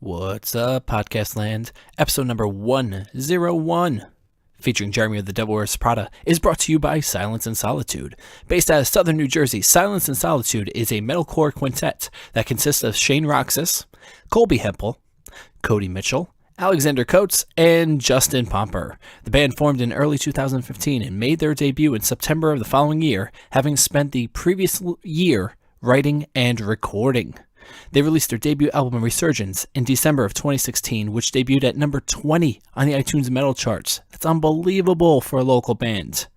What's up, Podcast Land? Episode number 101, featuring Jeremy of the Devil Wears Prada, is brought to you by Silence and Solitude. Based out of Southern New Jersey, Silence and Solitude is a metalcore quintet that consists of Shane Roxas, Colby Hempel, Cody Mitchell, Alexander Coates, and Justin Pomper. The band formed in early 2015 and made their debut in September of the following year, having spent the previous year writing and recording. They released their debut album Resurgence in December of 2016, which debuted at number 20 on the iTunes metal charts. That's unbelievable for a local band.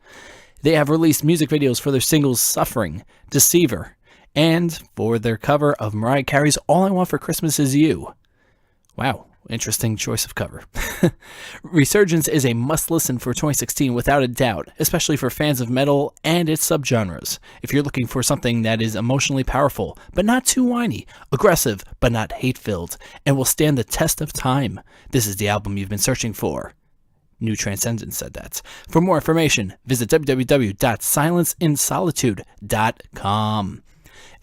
They have released music videos for their singles Suffering, Deceiver, and for their cover of Mariah Carey's All I Want for Christmas Is You. Wow. Interesting choice of cover. Resurgence is a must-listen for 2016 without a doubt, especially for fans of metal and its subgenres. If you're looking for something that is emotionally powerful, but not too whiny, aggressive, but not hate-filled, and will stand the test of time, this is the album you've been searching for. New Transcendence said that. For more information, visit www.silenceinsolitude.com.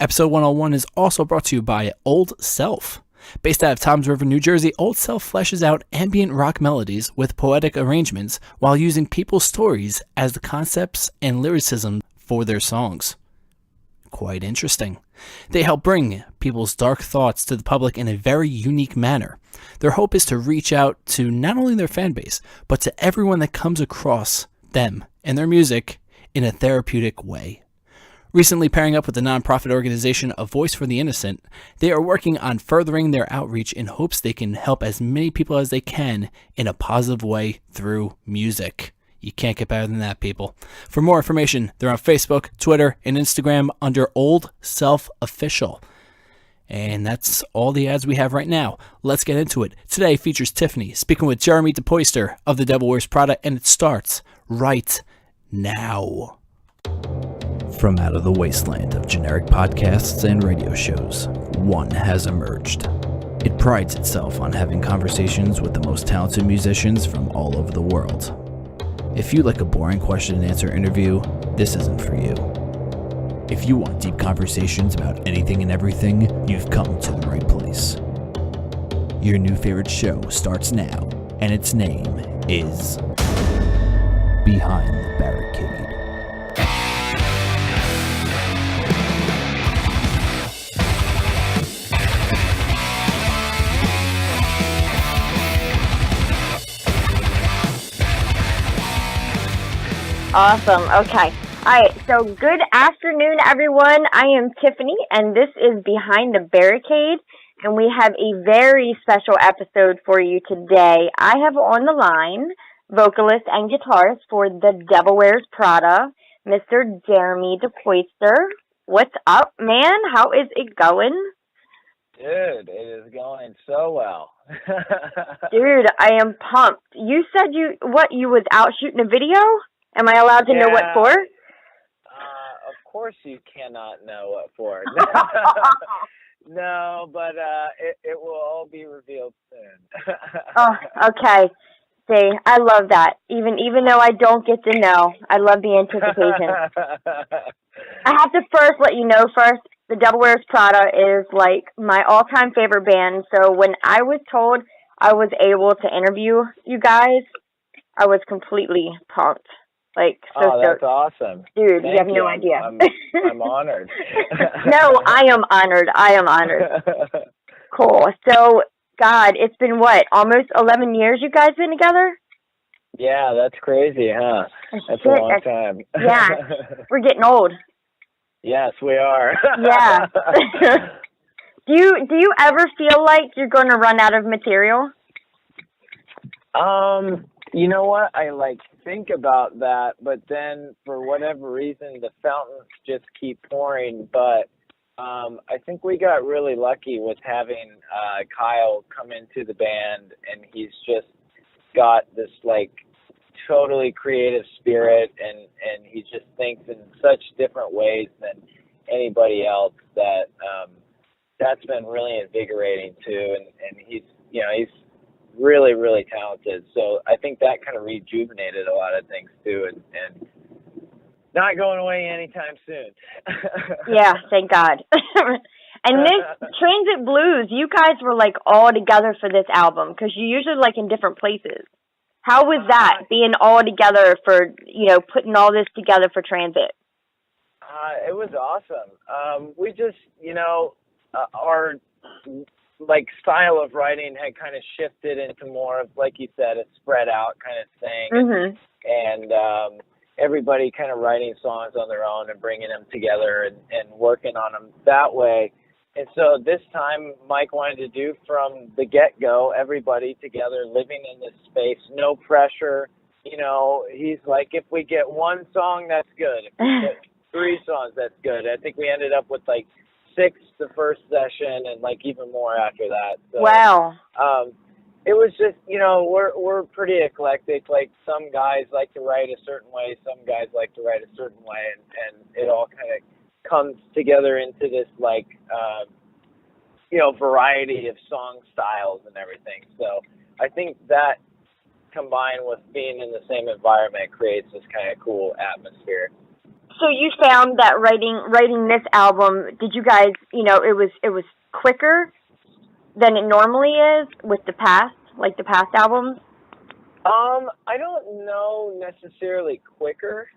Episode 101 is also brought to you by Old Self. Based out of Toms River, New Jersey, Old Self fleshes out ambient rock melodies with poetic arrangements while using people's stories as the concepts and lyricism for their songs. Quite interesting. They help bring people's dark thoughts to the public in a very unique manner. Their hope is to reach out to not only their fan base, but to everyone that comes across them and their music in a therapeutic way. Recently pairing up with the nonprofit organization A Voice for the Innocent, they are working on furthering their outreach in hopes they can help as many people as they can in a positive way through music. You can't get better than that, people. For more information, they're on Facebook, Twitter, and Instagram under Old Self Official. And that's all the ads we have right now. Let's get into it. Today features Tiffany speaking with Jeremy DePoyster of the Devil Wears Prada, and it starts right now. From out of the wasteland of generic podcasts and radio shows, one has emerged. It prides itself on having conversations with the most talented musicians from all over the world. If you like a boring question and answer interview, this isn't for you. If you want deep conversations about anything and everything, you've come to the right place. Your new favorite show starts now, and its name is Behind the Barricade. Awesome. Okay. All right. So good afternoon, everyone. I am Tiffany, and this is Behind the Barricade, and we have a very special episode for you today. I have on the line vocalist and guitarist for the Devil Wears Prada, Mr. Jeremy DePoyster. What's up, man? How is it going? Dude, it is going so well. Dude, I am pumped. You said you was out shooting a video? Am I allowed to know what for? Of course you cannot know what for. No, but it will all be revealed soon. Oh, okay. See, I love that. Even though I don't get to know, I love the anticipation. I have to first let you know the Devil Wears Prada is like my all-time favorite band. So when I was told I was able to interview you guys, I was completely pumped. Like, so that's awesome. Dude, you have no idea. I'm honored. No, I am honored. Cool. So, God, it's been almost 11 years you guys been together? Yeah, that's crazy, huh? That's a long time. Yeah, we're getting old. Yes, we are. Yeah. Do you ever feel like you're going to run out of material? You know what? I think about that, but then for whatever reason, the fountains just keep pouring. But I think we got really lucky with having Kyle come into the band, and he's just got this totally creative spirit, and he just thinks in such different ways than anybody else that's been really invigorating too. And he's really, really talented. So I think that kind of rejuvenated a lot of things too, and not going away anytime soon. Yeah, thank God. And this Transit Blues, you guys were like all together for this album because you're usually like in different places. How was that being all together for, putting all this together for Transit? It was awesome. We just, our like style of writing had kind of shifted into more of, like you said, a spread out kind of thing. Mm-hmm. And everybody kind of writing songs on their own and bringing them together and working on them that way. And so this time Mike wanted to do from the get-go, everybody together living in this space, no pressure. He's like, if we get one song, that's good. If we get 3 songs, that's good. I think we ended up with like 6 the first session and like even more after that. So, wow. It was just, we're pretty eclectic. Like some guys like to write a certain way, some guys like to write a certain way, and it all kind of comes together into this like, variety of song styles and everything. So I think that combined with being in the same environment creates this kind of cool atmosphere. So you found that writing this album, did you guys, it was quicker than it normally is with the past albums? I don't know necessarily quicker.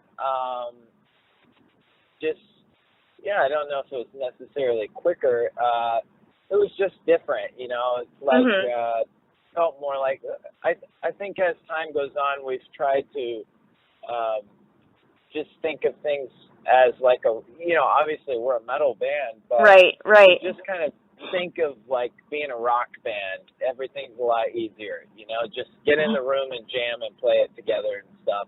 I don't know if it was necessarily quicker. It was just different, It's like felt more like I think as time goes on, we've tried to just think of things as like obviously we're a metal band, but right. Just kind of think of like being a rock band. Everything's a lot easier, just get in the room and jam and play it together and stuff,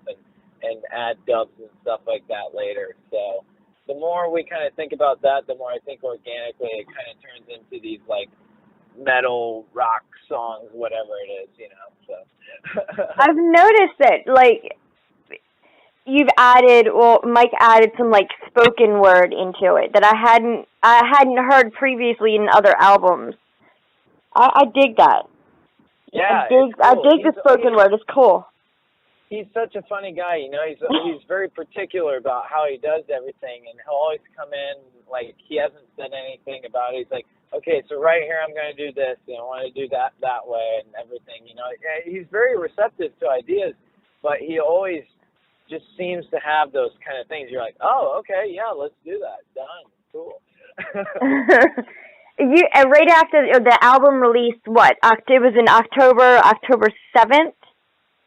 and add dubs and stuff like that later. So the more we kind of think about that, the more I think organically it kind of turns into these like metal rock songs, whatever it is, so. I've noticed that like Mike added some like spoken word into it that I hadn't heard previously in other albums. I dig that. Yeah, I dig the spoken word. It's cool. He's such a funny guy, he's very particular about how he does everything, and he'll always come in like he hasn't said anything about it. He's like, okay, so right here I'm going to do this, I want to do that way and everything, He's very receptive to ideas, but he always just seems to have those kind of things. You're like, oh, okay, yeah, let's do that. Done. Cool. Right after the album released, it was in October 7th?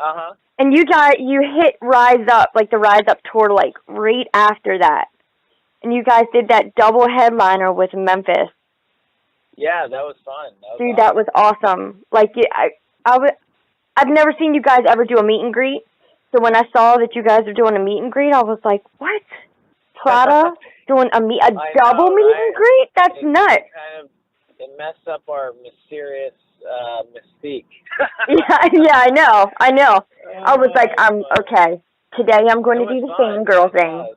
Uh-huh. And you hit Rise Up, like the Rise Up tour, like right after that. And you guys did that double headliner with Memphis. Yeah, that was fun. Dude, that was awesome. Like, I've never seen you guys ever do a meet and greet. So when I saw that you guys were doing a meet and greet, I was like, what? Prada doing a double meet and greet? That's nuts. It messed up our mysterious mystique. yeah, I know. I was like, okay. Today I'm going to do the fangirl thing.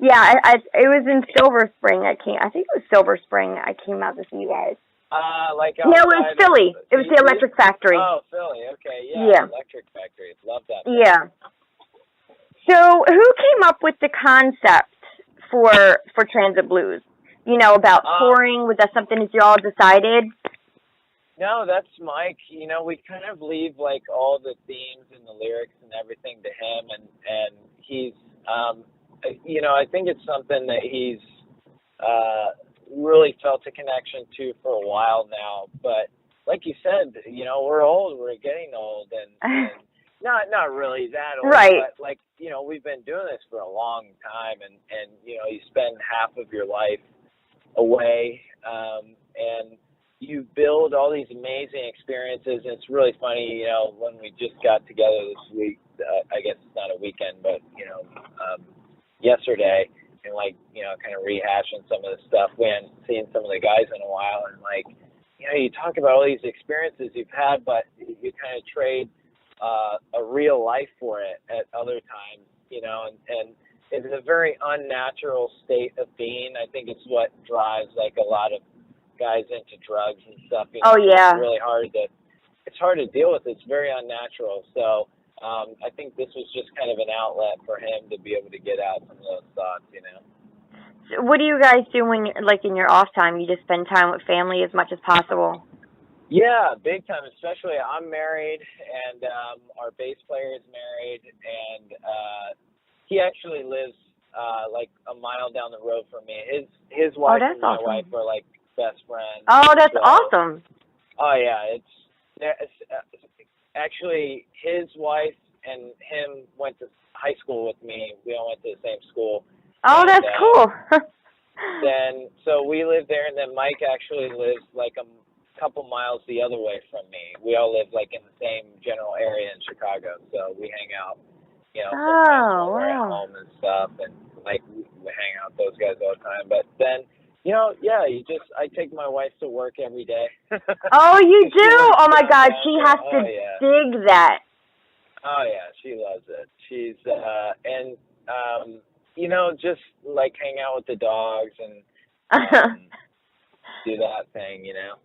Yeah, it was in Silver Spring. I think it was Silver Spring. I came out to see you guys. No, it was Philly. It was the Electric Factory. Oh, Philly. Okay, yeah. Electric Factory. Love that. Yeah. So, who came up with the concept for Transit Blues? About touring? Was that something that you all decided? No, that's Mike. We kind of leave like all the themes and the lyrics and everything to him, and he's, I think it's something that he's really felt a connection to for a while now. But like you said, we're old. We're getting old, and not really that old, right? But like we've been doing this for a long time, and you spend half of your life away, and you build all these amazing experiences. And it's really funny, when we just got together this week, I guess it's not a weekend, but yesterday, and like kind of rehashing some of the stuff. We hadn't seen some of the guys in a while, and like you talk about all these experiences you've had, but you kind of trade a real life for it at other times, and it's a very unnatural state of being. I think it's what drives like a lot of guys into drugs and stuff. Oh yeah. It's really it's hard to deal with. It's very unnatural. So I think this was just kind of an outlet for him to be able to get out some of those thoughts, So what do you guys do when you're, like, in your off time? You just spend time with family as much as possible? Yeah, big time. Especially, I'm married, and our bass player is married, and he actually lives like a mile down the road from me. His wife and my wife are like best friends. Oh, that's awesome. Oh yeah, it's actually his wife and him went to high school with me. We all went to the same school. Oh, and, that's cool. Then so we live there, and then Mike actually lives like a couple miles the other way from me. We all live like in the same general area in Chicago, so we hang out, you know, sometimes when we're at home and stuff, and like we hang out with those guys all the time. But then, you know, yeah, I take my wife to work every day. Oh, you do? Oh my God, she has to dig that. Oh yeah, she loves it. She's and you know, just like hang out with the dogs and do that thing, you know.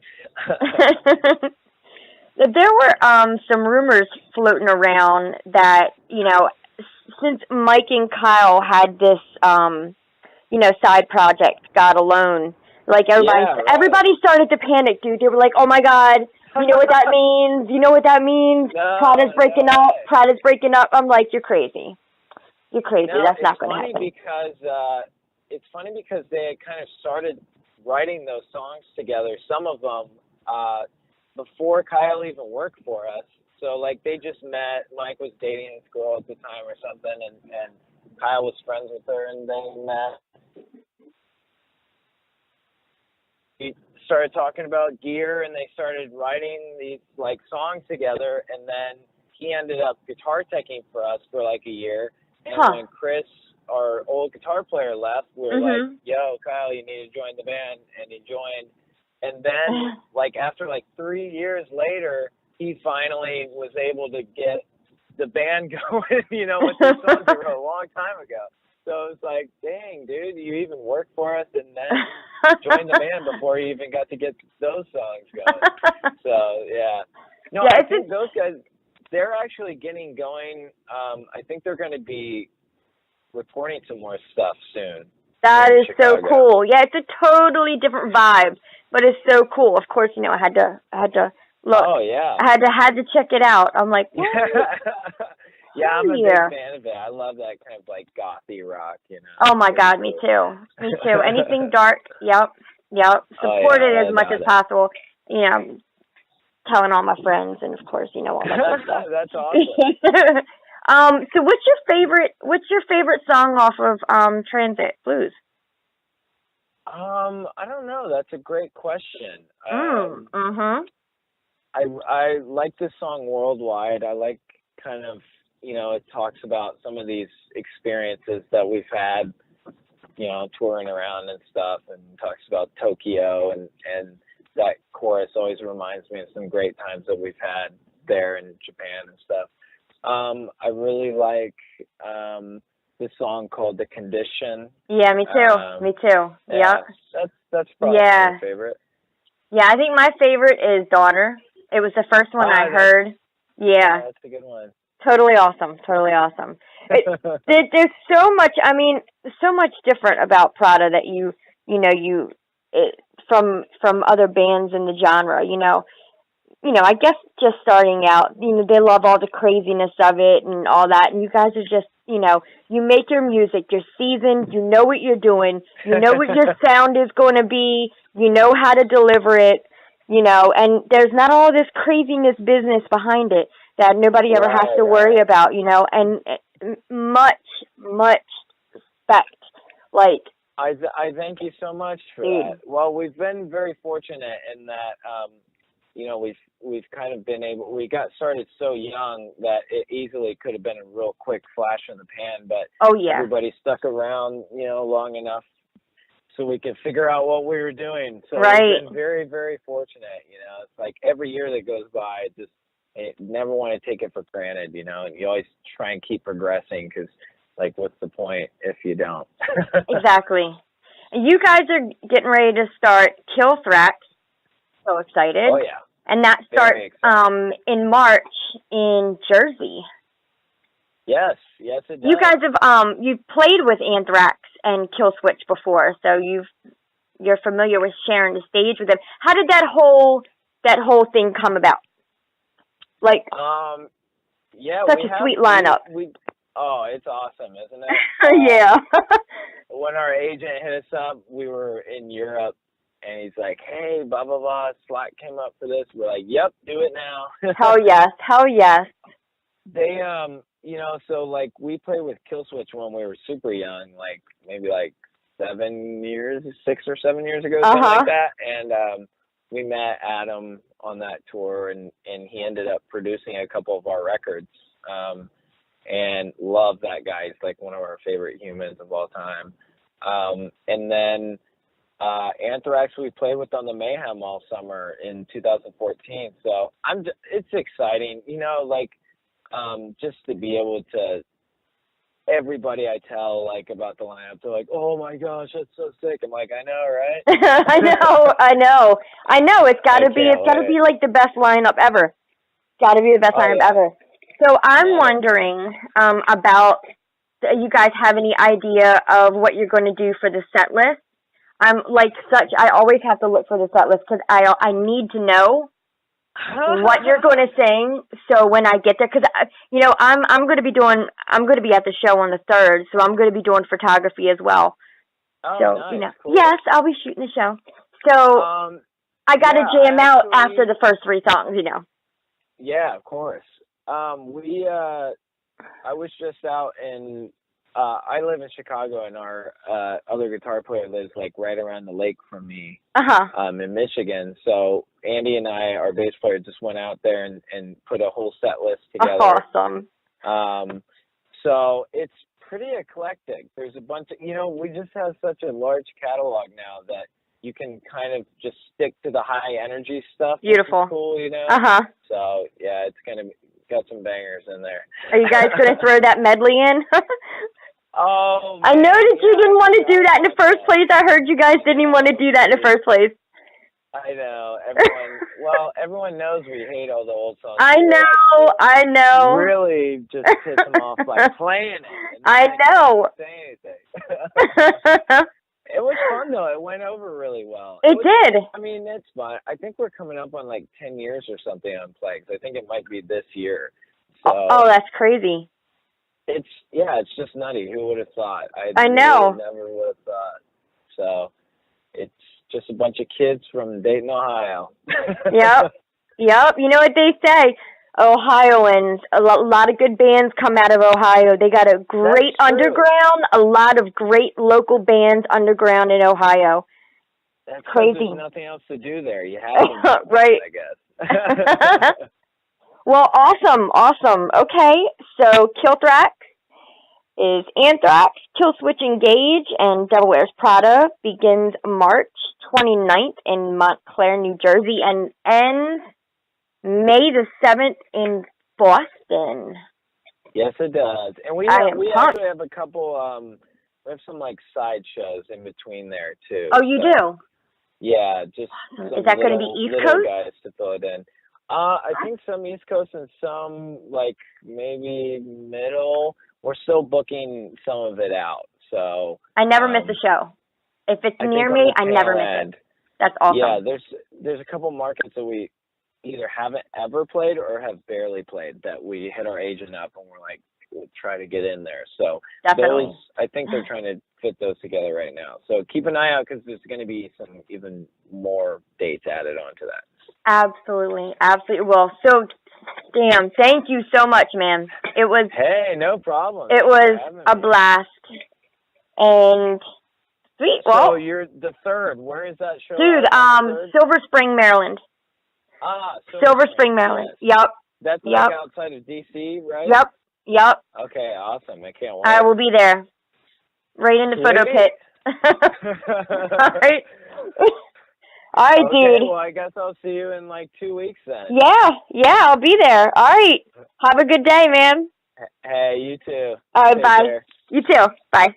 There were some rumors floating around that, you know, since Mike and Kyle had this you know, side project, God Alone, like everybody started to panic, dude. They were like, "Oh my God, you know what that means? You know what that means? Prada's breaking up. Prada's breaking up." I'm like, "You're crazy. You're crazy. That's not going to happen." It's funny because they had kind of started writing those songs together, some of them, before Kyle even worked for us. So, like, they just met. Mike was dating this girl at the time or something, and Kyle was friends with her, and they met. We started talking about gear, and they started writing these, like, songs together, and then he ended up guitar teching for us for, like, a year. And when Chris, our old guitar player, left, we were like, "Yo, Kyle, you need to join the band," and he joined. And then, like, after, like, 3 years later, he finally was able to get the band going, you know, with the songs he wrote a long time ago. So it's like, dang, dude, you even worked for us and then joined the band before you even got to get those songs going. So, yeah. No, I think those guys, they're actually getting going. I think they're going to be recording some more stuff soon. That is Chicago. So cool. Yeah, it's a totally different vibe, but it's so cool. Of course, you know, I had to look. Oh yeah. I had to check it out. I'm like, yeah, I'm a big fan of it. I love that kind of like gothy rock, you know. Oh my God, me too. Me too. Anything dark, yep. Support it as much as possible. You know, telling all my friends, and of course, you know, all that good stuff. That's awesome. So what's your favorite song off of Transit Blues? I don't know. That's a great question. I like this song Worldwide. I like kind of, you know, it talks about some of these experiences that we've had, you know, touring around and stuff, and talks about Tokyo, and that chorus always reminds me of some great times that we've had there in Japan and stuff. I really like this song called The Condition. Yeah, me too. Me too. Yeah. That's probably my favorite. Yeah, I think my favorite is Daughter. It was the first one I heard. Yeah. That's a good one. Totally awesome. There's so much, I mean, so much different about Prada that you know, from other bands in the genre, you know, I guess just starting out, you know, they love all the craziness of it and all that. And you guys are just, you know, you make your music, you're seasoned, you know what you're doing, you know what your sound is going to be, you know how to deliver it, you know, and there's not all this craziness business behind it that nobody ever has to worry about, you know, and much respect. Like, I thank you so much for that. Well, we've been very fortunate in that, you know, we've kind of been able, we got started so young that it easily could have been a real quick flash in the pan, but everybody stuck around, you know, long enough so we could figure out what we were doing. So we've been very, very fortunate, you know. It's like every year that goes by, I never want to take it for granted, you know, and you always try and keep progressing because, like, what's the point if you don't? Exactly. You guys are getting ready to start Kill Thrax. So excited. Oh, yeah. And that starts in March in Jersey. Yes, it does. You guys have you've played with Anthrax and Killswitch before, so you're familiar with sharing the stage with them. How did that whole thing come about? Like, yeah, such a sweet lineup. Oh, it's awesome, isn't it? Yeah. When our agent hit us up, we were in Europe, and he's like, "Hey, blah blah blah, Slack came up for this." We're like, "Yep, do it now." Hell yes. They so like we played with Killswitch when we were super young, like maybe like 6 or 7 years ago, something like that. And we met Adam on that tour, and he ended up producing a couple of our records. And love that guy. He's like one of our favorite humans of all time. And then Anthrax we played with on the Mayhem all summer in 2014. So it's exciting, like just to be able to. Everybody I tell like about the lineup, they're like, "Oh my gosh, that's so sick." I'm like, "I know, right?" I know. It's got to be like the best lineup ever. Got to be the best lineup ever. So I'm wondering about. You guys have any idea of what you're going to do for the set list? I always have to look for the set list because I need to know what you're going to sing. So when I get there, because I'm going to be at the show on the 3rd, so I'm going to be doing photography as well. Oh, so nice. Cool. yes, I'll be shooting the show. So I got to jam out after the first 3 songs. Yeah, of course. I was just out in. I live in Chicago, and our other guitar player lives like right around the lake from me, in Michigan. So Andy and our bass player, just went out there and put a whole set list together. Awesome. So it's pretty eclectic. There's a bunch of, we just have such a large catalog now that you can kind of just stick to the high energy stuff. Beautiful. Which is cool, So yeah, it's got some bangers in there. Are you guys going to throw that medley in? Oh, I know that you didn't want to do that in the first place. I heard you guys didn't even want to do that in the first place. I know. Everyone knows we hate all the old songs. I know. Really just piss them off by playing it. I know. Say anything. It was fun, though. It went over really well. It did. I mean, it's fun. I think we're coming up on like 10 years or something on Plagues. I think it might be this year. So, that's crazy. It's just nutty. Who would have thought? I know. Really never would have thought. So it's just a bunch of kids from Dayton, Ohio. Yep. You know what they say? Ohioans, a lot of good bands come out of Ohio. They got a great underground, a lot of great local bands underground in Ohio. That's crazy. There's nothing else to do there. You have to, right. I guess. Well, awesome. Okay, so Killthrax is Anthrax, Killswitch Engage, and Devil Wears Prada begins March 29th in Montclair, New Jersey, and ends May the 7th in Boston. Yes, it does. And we actually have a couple, we have some like side shows in between there too. Oh, you do? Yeah, just is that going to be East Coast? Guys to fill it in. I think some East Coast and some like maybe middle. We're still booking some of it out. So I never miss a show. If it's near me, I never miss it. That's awesome. Yeah, there's a couple markets that we either haven't ever played or have barely played that we hit our agent up and we're like, we'll try to get in there. So definitely. I think they're trying to fit those together right now. So keep an eye out because there's going to be some even more dates added onto that. Absolutely. Well, so damn, thank you so much, man. It was. Hey, no problem. It was a blast. And sweet. Well, so you're the 3rd. Where is that show? Dude, Silver Spring, Maryland. Silver Spring, Maryland. Nice. Yep. That's like outside of DC, right? Yep. Okay, awesome. I can't wait. I will be there. Right in the photo pit. All right. All right, okay, dude. Well, I guess I'll see you in like 2 weeks then. Yeah, I'll be there. All right. Have a good day, man. Hey, you too. All right, Take bye. care. You too. Bye.